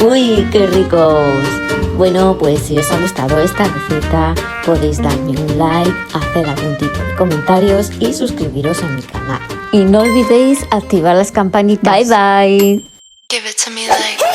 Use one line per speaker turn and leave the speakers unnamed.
¡Uy, qué ricos! Bueno, pues si os ha gustado esta receta, podéis darme un like, hacer algún tipo de comentarios y suscribiros a mi canal. Y no olvidéis activar las campanitas. Bye bye.
Give it to me like